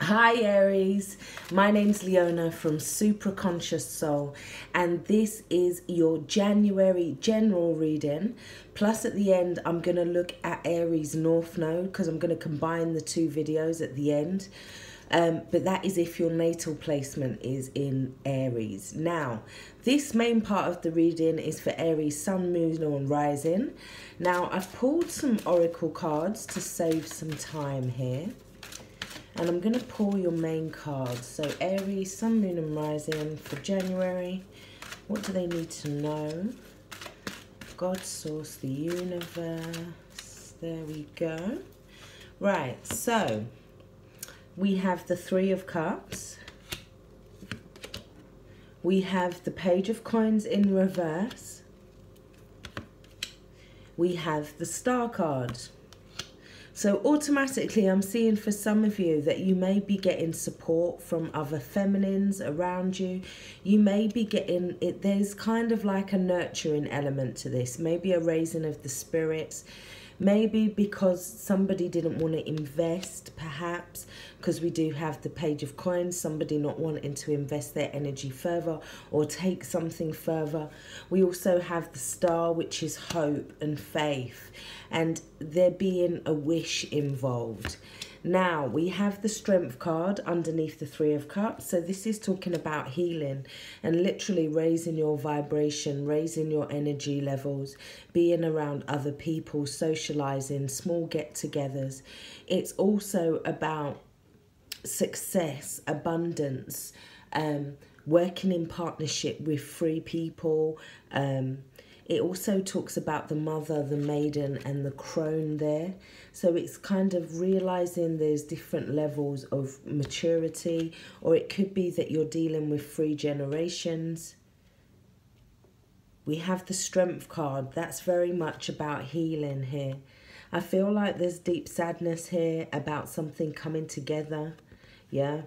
Hi Aries, my name's Leona from Supra Conscioussoul, and this is your January general reading. Plus at the end I'm going to look at Aries North Node because I'm going to combine the two videos at the end. But that is if your natal placement is in Aries. Now, this main part of the reading is for Aries Sun, Moon and Rising. Now, I've pulled some oracle cards to save some time here. And I'm going to pull your main cards. So Aries, Sun, Moon and Rising for January. What do they need to know? God, Source, the Universe. There we go. Right, so we have the Three of Cups. We have the Page of Coins in reverse. We have the Star card. So automatically I'm seeing for some of you that you may be getting support from other feminines around you. You may be getting it. There's kind of like a nurturing element to this, maybe a raising of the spirits. Maybe because somebody didn't want to invest, perhaps, because we do have the Page of Coins, somebody not wanting to invest their energy further or take something further. We also have the Star, which is hope and faith, and there being a wish involved. Now, we have the Strength card underneath the Three of Cups. So this is talking about healing and literally raising your vibration, raising your energy levels, being around other people, socializing, small get-togethers. It's also about success, abundance, working in partnership with free people. It also talks about the Mother, the Maiden and the Crone there. So it's kind of realizing there's different levels of maturity, or it could be that you're dealing with 3 generations. We have the Strength card. That's very much about healing here. I feel like there's deep sadness here about something coming together. Yeah.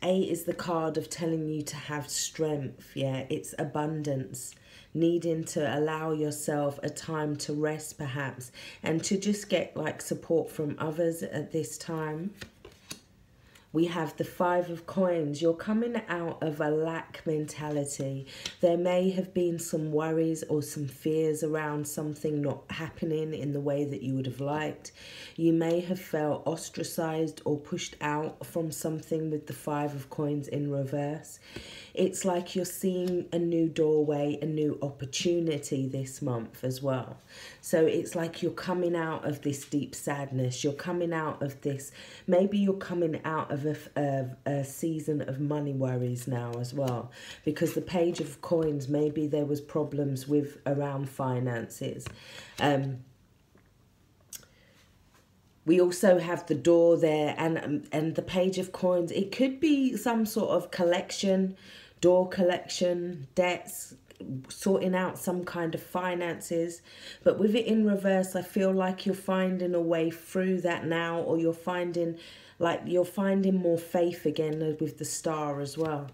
8 is the card of telling you to have strength. Yeah, it's abundance, needing to allow yourself a time to rest perhaps, and to just get like support from others at this time. We have the 5 of Coins. You're coming out of a lack mentality. There may have been some worries or some fears around something not happening in the way that you would have liked. You may have felt ostracized or pushed out from something with the 5 of Coins in reverse. It's like you're seeing a new doorway, a new opportunity this month as well. So it's like you're coming out of this deep sadness. You're coming out of this, maybe you're coming out of a season of money worries now as well. Because the Page of Coins, maybe there was problems with around finances. We also have the Door there and the Page of Coins. It could be some sort of collection, door collection, debts, sorting out some kind of finances. But with it in reverse, I feel like you're finding a way through that now, or you're finding more faith again with the Star as well.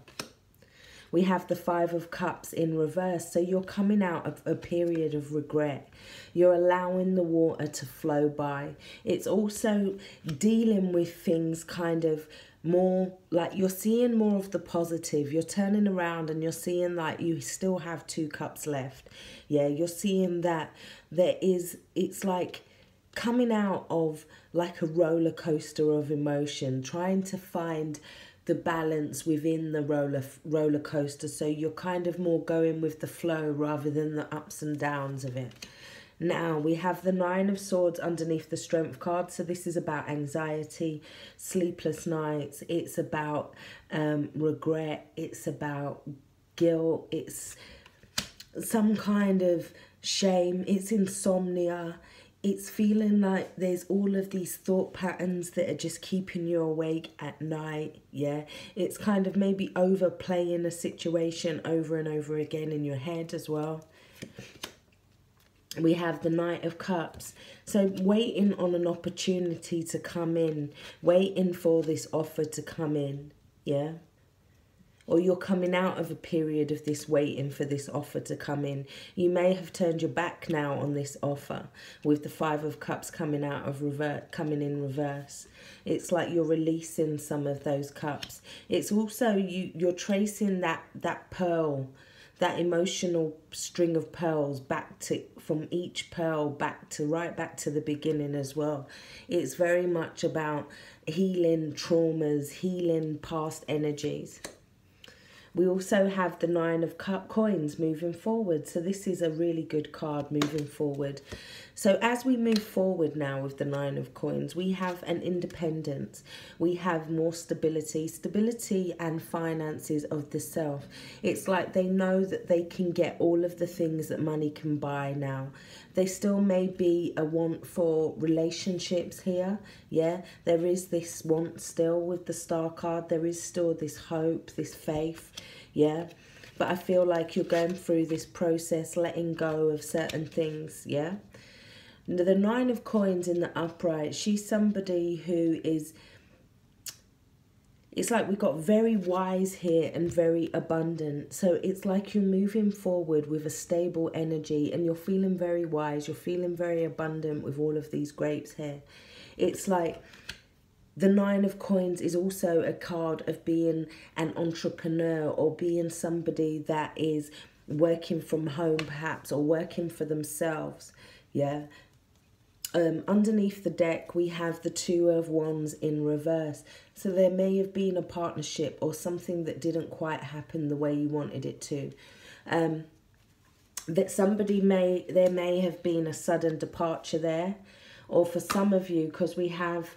We have the 5 of Cups in reverse. So you're coming out of a period of regret. You're allowing the water to flow by. It's also dealing with things kind of more like you're seeing more of the positive. You're turning around and you're seeing like you still have 2 cups left. Yeah, you're seeing that it's like coming out of like a roller coaster of emotion, trying to find the balance within the roller coaster. So you're kind of more going with the flow rather than the ups and downs of it. Now we have the 9 of Swords underneath the Strength card. So this is about anxiety, sleepless nights. It's about regret. It's about guilt. It's some kind of shame. It's insomnia. It's feeling like there's all of these thought patterns that are just keeping you awake at night, yeah? It's kind of maybe overplaying a situation over and over again in your head as well. We have the Knight of Cups. So waiting on an opportunity to come in, waiting for this offer to come in, yeah? or you're coming out of a period of this waiting for this offer to come in. You may have turned your back now on this offer with the Five of Cups coming out of coming in reverse. It's like you're releasing some of those cups. It's also you're tracing that pearl, that emotional string of pearls back to, from each pearl back to right back to the beginning as well. It's very much about healing traumas, healing past energies. We also have the Nine of Coins moving forward. So this is a really good card moving forward. So as we move forward now with the Nine of Coins, we have an independence. We have more stability. Stability and finances of the self. It's like they know that they can get all of the things that money can buy now. There still may be a want for relationships here. Yeah, there is this want still with the Star card. There is still this hope, this faith. Yeah, but I feel like you're going through this process, letting go of certain things. Yeah. The Nine of Coins in the upright, she's somebody who is, it's like we've got very wise here and very abundant. So it's like you're moving forward with a stable energy and you're feeling very wise. You're feeling very abundant with all of these grapes here. It's like the Nine of Coins is also a card of being an entrepreneur or being somebody that is working from home perhaps or working for themselves. Yeah. Underneath the deck, we have the Two of Wands in reverse. So there may have been a partnership or something that didn't quite happen the way you wanted it to. That there may have been a sudden departure there. Or for some of you, because we have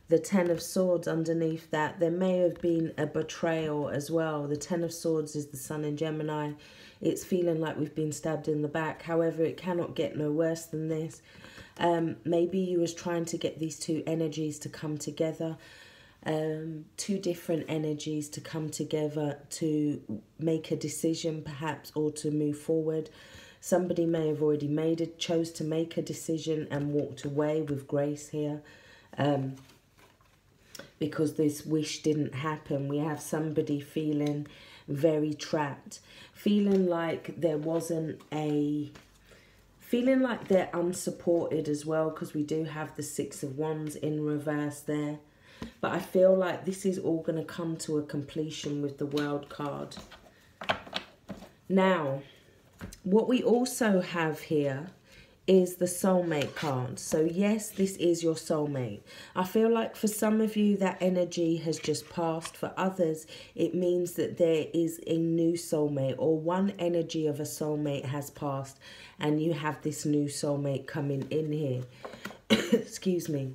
the Ten of Swords underneath that, there may have been a betrayal as well. The Ten of Swords is the Sun in Gemini. It's feeling like we've been stabbed in the back. However, it cannot get no worse than this. Maybe you was trying to get these two energies to come together, two different energies to come together to make a decision perhaps or to move forward. Somebody may have already chose to make a decision and walked away with grace here because this wish didn't happen. We have somebody feeling very trapped, feeling like there wasn't a... feeling like they're unsupported as well, because we do have the Six of Wands in reverse there. But I feel like this is all going to come to a completion with the World card. Now, what we also have here is the soulmate card. So yes, this is your soulmate. I feel like for some of you that energy has just passed. For others, it means that there is a new soulmate, or one energy of a soulmate has passed and you have this new soulmate coming in here. Excuse me.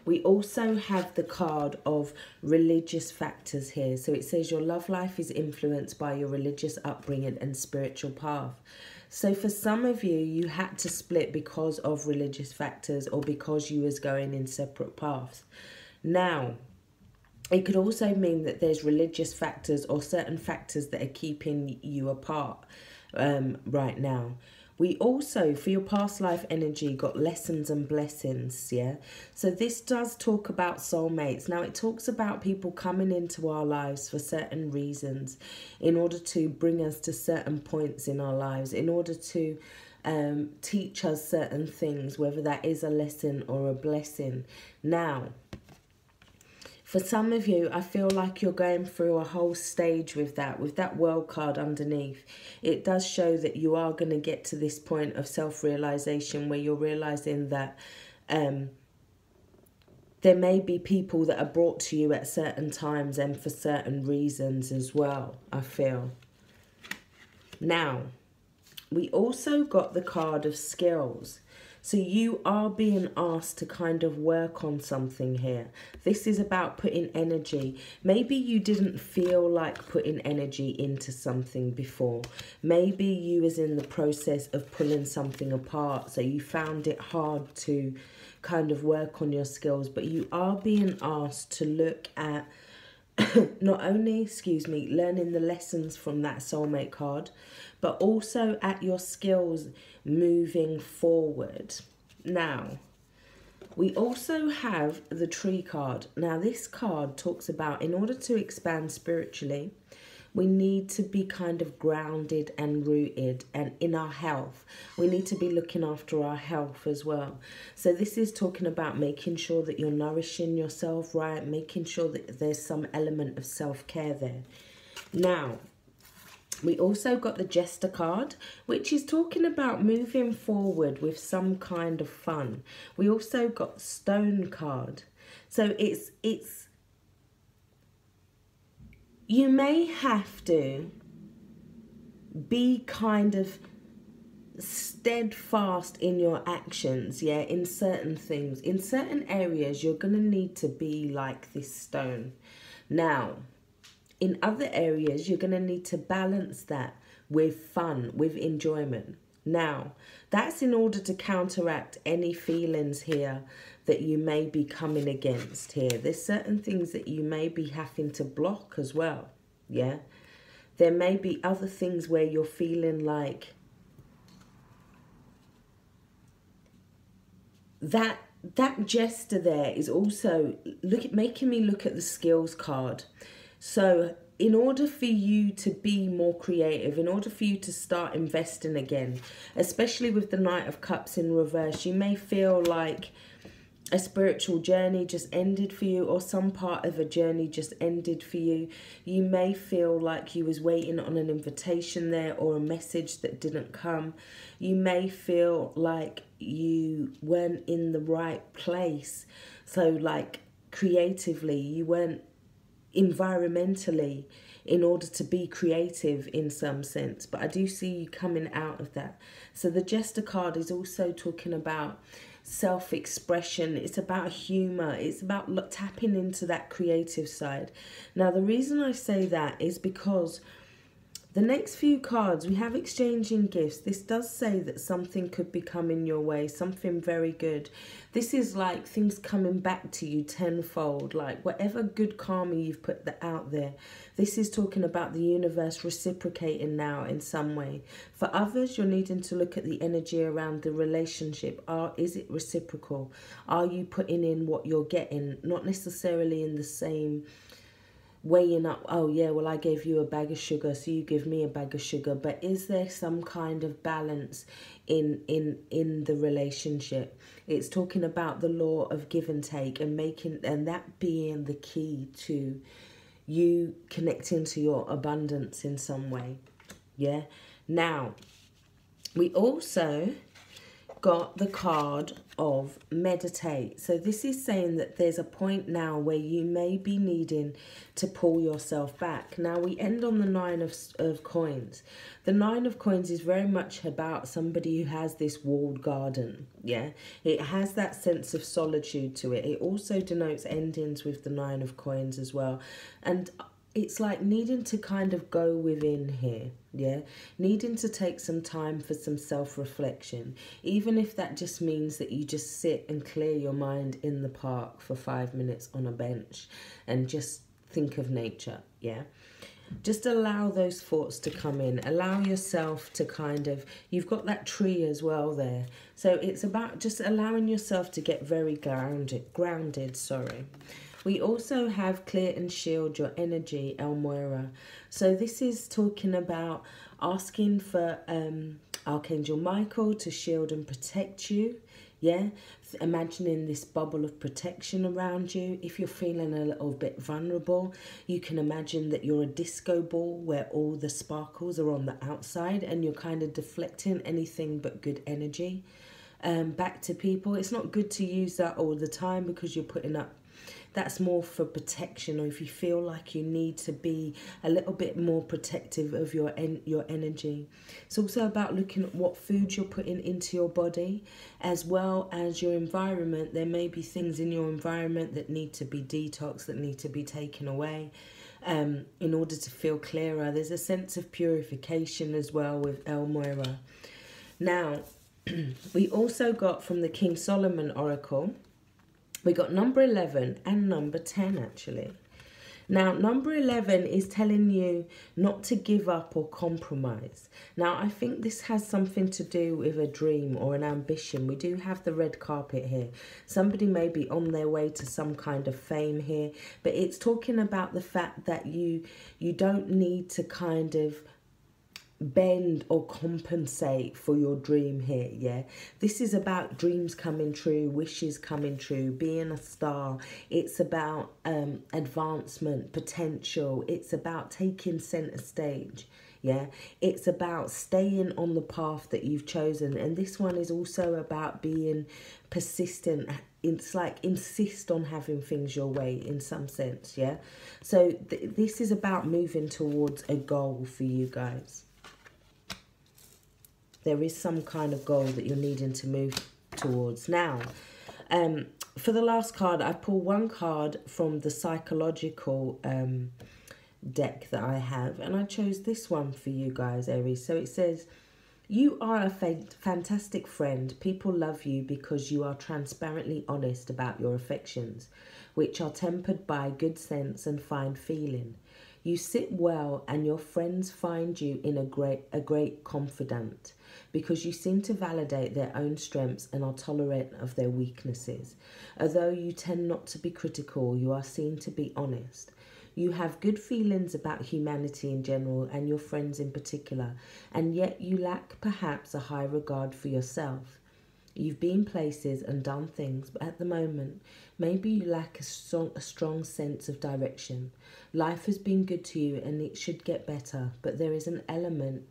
We also have the card of religious factors here. So it says your love life is influenced by your religious upbringing and spiritual path. So for some of you, you had to split because of religious factors or because you was going in separate paths. Now, it could also mean that there's religious factors or certain factors that are keeping you apart right now. We also, for your past life energy, got lessons and blessings, yeah? So this does talk about soulmates. Now, it talks about people coming into our lives for certain reasons, in order to bring us to certain points in our lives, in order to teach us certain things, whether that is a lesson or a blessing. Now, for some of you, I feel like you're going through a whole stage with that World card underneath. It does show that you are going to get to this point of self-realization where you're realizing that there may be people that are brought to you at certain times and for certain reasons as well, I feel. Now, we also got the card of skills. So you are being asked to kind of work on something here. This is about putting energy. Maybe you didn't feel like putting energy into something before. Maybe you was in the process of pulling something apart, so you found it hard to kind of work on your skills. But you are being asked to look at not only, learning the lessons from that soulmate card, but also at your skills moving forward. Now, we also have the Tree card. Now, this card talks about, in order to expand spiritually, We need to be kind of grounded and rooted and in our health. We need to be looking after our health as well. So this is talking about making sure that you're nourishing yourself, right? Making sure that there's some element of self-care there. Now, we also got the Jester card, which is talking about moving forward with some kind of fun. We also got Stone card. So it's you may have to be kind of steadfast in your actions, yeah, in certain things. In certain areas, you're going to need to be like this stone. Now, in other areas, you're going to need to balance that with fun, with enjoyment. Now, that's in order to counteract any feelings here that you may be coming against here. There's certain things that you may be having to block as well, yeah? There may be other things where you're feeling like that Jester there is also making me look at the skills card. So in order for you to be more creative, in order for you to start investing again, especially with the Knight of Cups in reverse, you may feel like a spiritual journey just ended for you, or some part of a journey just ended for you. You may feel like you was waiting on an invitation there, or a message that didn't come. You may feel like you weren't in the right place. So like creatively, you weren't environmentally in order to be creative in some sense. But I do see you coming out of that. So the Jester card is also talking about self-expression. It's about humor. It's about tapping into that creative side. Now, the reason I say that is because the next few cards, we have exchanging gifts. This does say that something could be coming your way, something very good. This is like things coming back to you tenfold, like whatever good karma you've put out there. This is talking about the universe reciprocating now in some way. For others, you're needing to look at the energy around the relationship. Is it reciprocal? Are you putting in what you're getting? Not necessarily in the same weighing up, oh yeah, well I gave you a bag of sugar, so you give me a bag of sugar. But is there some kind of balance in the relationship? It's talking about the law of give and take, and that being the key to you connecting to your abundance in some way. Yeah. Now, we also got the card of meditate. So this is saying that there's a point now where you may be needing to pull yourself back. Now we end on the Nine of Coins. The Nine of Coins is very much about somebody who has this walled garden. Yeah, it has that sense of solitude to it. It also denotes endings with the Nine of Coins as well. And it's like needing to kind of go within here, yeah? Needing to take some time for some self-reflection, even if that just means that you just sit and clear your mind in the park for 5 minutes on a bench and just think of nature, yeah? Just allow those thoughts to come in. Allow yourself to kind of, you've got that tree as well there. So it's about just allowing yourself to get very grounded, sorry. We also have clear and shield your energy, El Moira. So this is talking about asking for Archangel Michael to shield and protect you. Yeah, imagining this bubble of protection around you. If you're feeling a little bit vulnerable, you can imagine that you're a disco ball where all the sparkles are on the outside and you're kind of deflecting anything but good energy back to people. It's not good to use that all the time because you're putting up, that's more for protection, or if you feel like you need to be a little bit more protective of your energy. It's also about looking at what food you're putting into your body, as well as your environment. There may be things in your environment that need to be detoxed, that need to be taken away in order to feel clearer. There's a sense of purification as well with El Moira. Now, we also got from the King Solomon Oracle, we got number 11 and number 10 actually. Now, number 11 is telling you not to give up or compromise. Now, I think this has something to do with a dream or an ambition. We do have the red carpet here. Somebody may be on their way to some kind of fame here, but it's talking about the fact that you don't need to kind of bend or compensate for your dream here. Yeah, this is about dreams coming true, wishes coming true, being a star. It's about advancement, potential. It's about taking center stage. Yeah, it's about staying on the path that you've chosen. And this one is also about being persistent. It's like insist on having things your way in some sense. Yeah, so this is about moving towards a goal for you guys. There is some kind of goal that you're needing to move towards. Now, for the last card, I pulled one card from the psychological deck that I have. And I chose this one for you guys, Aries. So it says, you are a fantastic friend. People love you because you are transparently honest about your affections, which are tempered by good sense and fine feeling. You sit well and your friends find you in a great confidant because you seem to validate their own strengths and are tolerant of their weaknesses. Although you tend not to be critical, you are seen to be honest. You have good feelings about humanity in general and your friends in particular, and yet you lack perhaps a high regard for yourself. You've been places and done things, but at the moment, maybe you lack a strong sense of direction. Life has been good to you and it should get better, but there is an element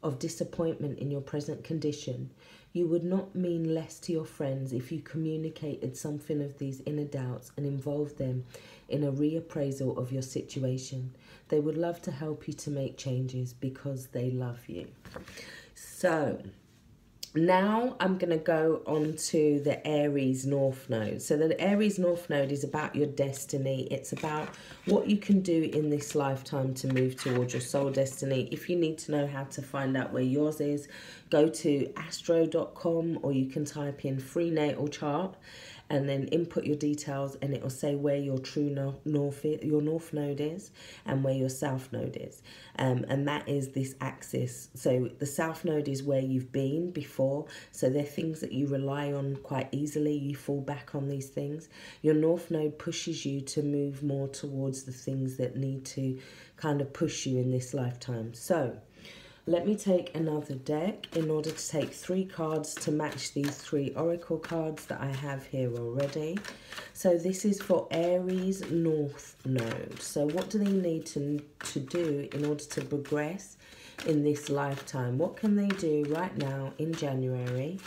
of disappointment in your present condition. You would not mean less to your friends if you communicated something of these inner doubts and involved them in a reappraisal of your situation. They would love to help you to make changes because they love you. So now I'm going to go on to the Aries North Node. So the Aries North Node is about your destiny. It's about what you can do in this lifetime to move towards your soul destiny. If you need to know how to find out where yours is, go to astro.com, or you can type in free natal chart and then input your details, and it will say where your true north node is and where your south node is. And that is this axis. So the south node is where you've been before. So they're things that you rely on quite easily. You fall back on these things. Your north node pushes you to move more towards the things that need to kind of push you in this lifetime. So let me take another deck in order to take 3 cards to match these 3 oracle cards that I have here already. So this is for Aries North Node. So what do they need to do in order to progress in this lifetime? What can they do right now in January?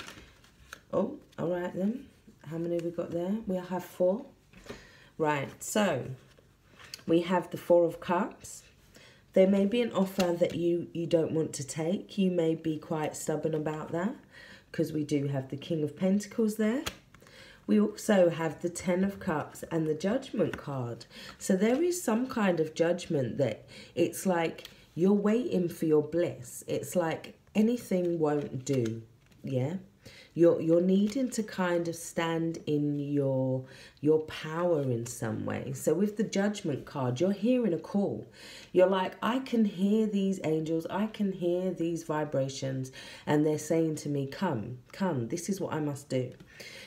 Oh, all right then. How many have we got there? We have 4. Right, so we have the 4 of Cups. There may be an offer that you don't want to take. You may be quite stubborn about that because we do have the King of Pentacles there. We also have the 10 of Cups and the Judgment card. So there is some kind of judgment that it's like you're waiting for your bliss. It's like anything won't do, yeah? You're needing to kind of stand in your power in some way. So with the Judgment card, you're hearing a call. You're like, I can hear these angels. I can hear these vibrations. And they're saying to me, come, come. This is what I must do.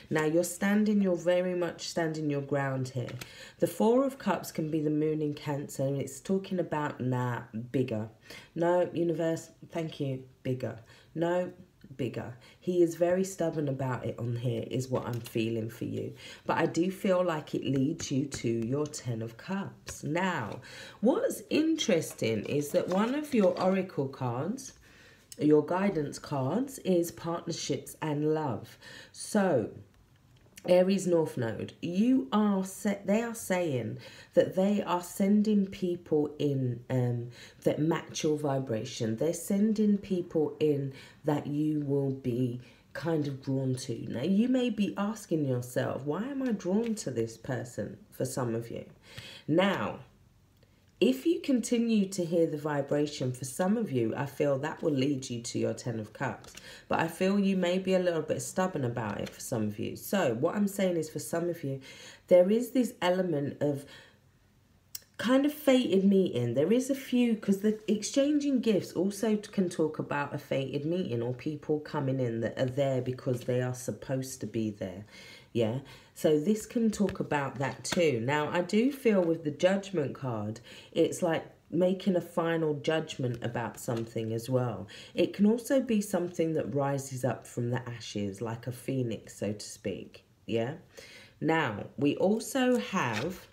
Now you're very much standing your ground here. The 4 of Cups can be the moon in Cancer. And it's talking about, bigger. No, universe, thank you, bigger. No, bigger. He is very stubborn about it on here is what I'm feeling for you. But I do feel like it leads you to your 10 of Cups. Now, what's interesting is that one of your oracle cards, your guidance cards, is partnerships and love. So Aries North Node, they are saying that they are sending people in that match your vibration. They're sending people in that you will be kind of drawn to. Now, you may be asking yourself, why am I drawn to this person for some of you? Now, if you continue to hear the vibration, for some of you, I feel that will lead you to your 10 of Cups. But I feel you may be a little bit stubborn about it for some of you. So what I'm saying is for some of you, there is this element of kind of fated meeting. There is a few, because the exchanging gifts also can talk about a fated meeting, or people coming in that are there because they are supposed to be there. Yeah, so this can talk about that too. Now, I do feel with the Judgment card, it's like making a final judgment about something as well. It can also be something that rises up from the ashes, like a phoenix, so to speak. Yeah. Now, we also have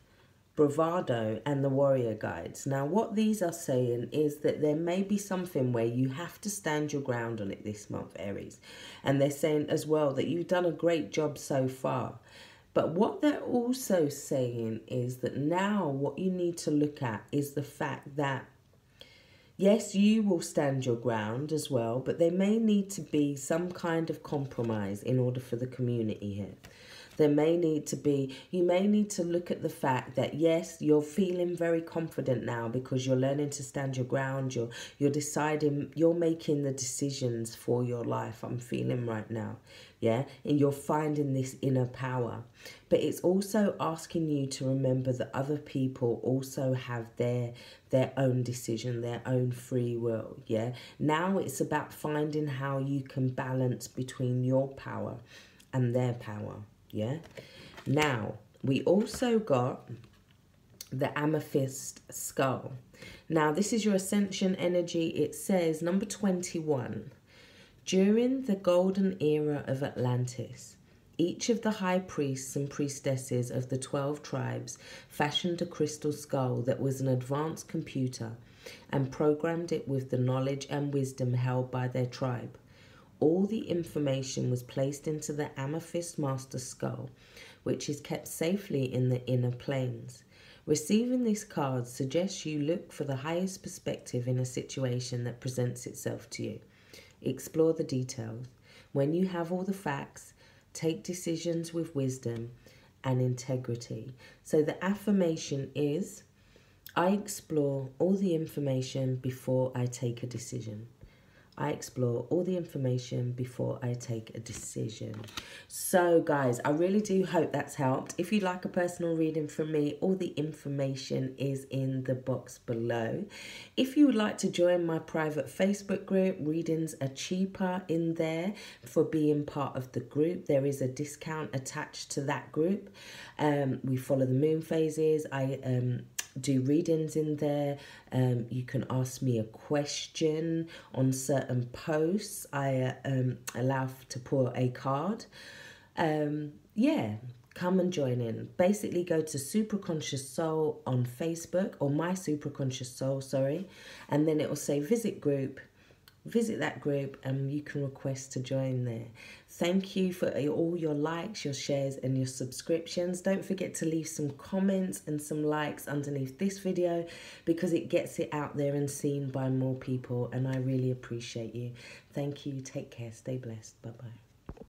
bravado and the warrior guides. Now, what these are saying is that there may be something where you have to stand your ground on it this month, Aries. And they're saying as well that you've done a great job so far. But what they're also saying is that now what you need to look at is the fact that, yes, you will stand your ground as well, but there may need to be some kind of compromise in order for the community here. There may need to be, you may need to look at the fact that, yes, you're feeling very confident now because you're learning to stand your ground. You're deciding, you're making the decisions for your life. I'm feeling right now. Yeah. And you're finding this inner power. But it's also asking you to remember that other people also have their own decision, their own free will. Yeah. Now it's about finding how you can balance between your power and their power. Yeah. Now, we also got the amethyst skull. Now, this is your ascension energy. It says number 21. During the golden era of Atlantis, each of the high priests and priestesses of the 12 tribes fashioned a crystal skull that was an advanced computer and programmed it with the knowledge and wisdom held by their tribe. All the information was placed into the amethyst master skull, which is kept safely in the inner planes. Receiving this card suggests you look for the highest perspective in a situation that presents itself to you. Explore the details. When you have all the facts, take decisions with wisdom and integrity. So the affirmation is, I explore all the information before I take a decision. I explore all the information before I take a decision. So guys, I really do hope that's helped. If you'd like a personal reading from me, all the information is in the box below. If you would like to join my private Facebook group, readings are cheaper in there for being part of the group. There is a discount attached to that group. We follow the moon phases. I do readings in there. You can ask me a question on certain posts. I allow to pull a card. Yeah, come and join in. Basically go to Super Conscious Soul on Facebook, or my Super Conscious Soul, sorry, and then it will say visit group. Visit that group and you can request to join there. Thank you for all your likes, your shares and your subscriptions. Don't forget to leave some comments and some likes underneath this video, because it gets it out there and seen by more people, and I really appreciate you. Thank you. Take care. Stay blessed. Bye-bye.